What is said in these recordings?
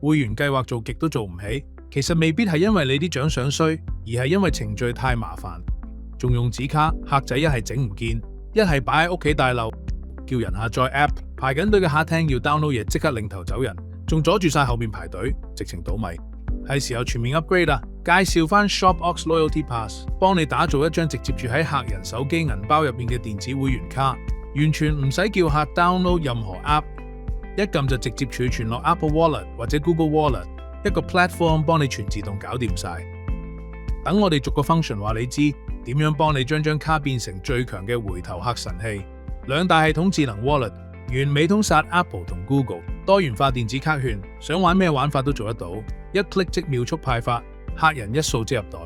會員計劃做極都做唔起，其實未必係因為你啲獎賞衰，而係因為程序太麻煩。仲用紙卡，客仔一係整唔見，一係擺喺屋企大漏，叫人下載 app， 排緊隊嘅客廳要 download 嘢即刻擰頭走人，仲阻住晒後面排隊，直情倒米。係時候全面 upgrade 啦！介紹翻 ShopOx Loyalty Pass， 幫你打造一張直接住喺客人手機銀包入面嘅電子會員卡，完全唔使叫客 download 任何 app， 一撳就直接儲存落 Apple Wallet 或者 Google Wallet， 一個 platform 幫你全自動搞掂晒。等我哋逐個 function 話你知點樣幫你將張卡變成最強嘅回頭客神器。兩大系統智能 wallet， 完美通殺 Apple 同 Google， 多元化電子卡券，想玩咩玩法都做得到，一 click 即秒速派發，客人一掃即入袋，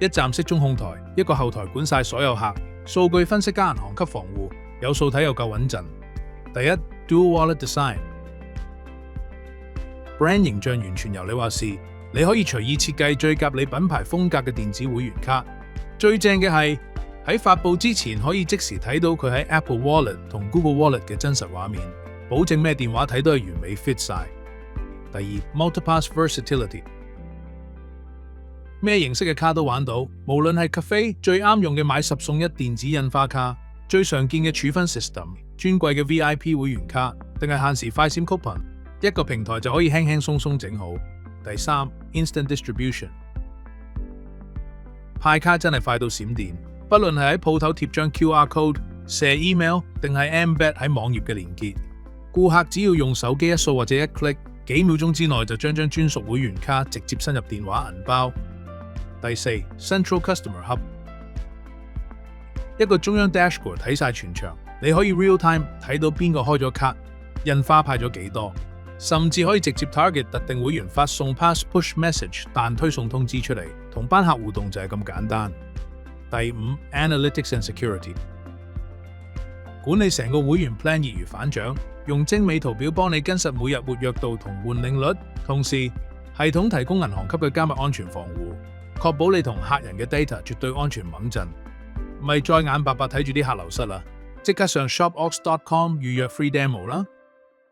一站式中控台，一個後台管晒所有客，數據分析加銀行級防護，有數睇又夠穩陣。第一 ，Dual Wallet Design，brand 形象完全由你話事，你可以隨意設計最夾你品牌風格嘅電子會員卡。最正嘅係喺發佈之前可以即時睇到佢喺 Apple Wallet 同 Google Wallet 嘅真實畫面，保證咩電話睇都係完美 fit 晒。第二 ，Multipass Versatility， 咩形式嘅卡都玩到，無論係 cafe 最啱用嘅買10送1電子印花卡，最常見嘅儲分 system， 尊貴嘅 VIP 會員卡，定係限時快閃 coupon， 一個平台就可以輕輕鬆鬆整好。第三 ，Instant Distribution， 派卡真係快到閃電，不論係喺鋪頭貼張 QR code、射 email 定係 embed 喺網頁嘅連結，顧客只要用手機一掃或者一 click， 幾秒鐘之內就將張專屬會員卡直接伸入電話銀包。第四 ，Central Customer Hub， 一個中央 dashboard 睇晒全場，你可以 real time 睇到邊個開咗卡，印花派咗幾多，甚至可以直接 target 特定會員發送 pass push message 彈推送通知出嚟，同班客互動就係咁簡單。第五 ，Analytics and Security， 管理成個會員 plan 易如反掌，用精美圖表幫你跟實每日活躍度同換領率，同時系統提供銀行級嘅加密安全防護，確保你同客人嘅 data 絕對安全穩陣，唔係再眼白白睇住啲客流失啦，即刻上 shopox.com 預約 free demo 啦。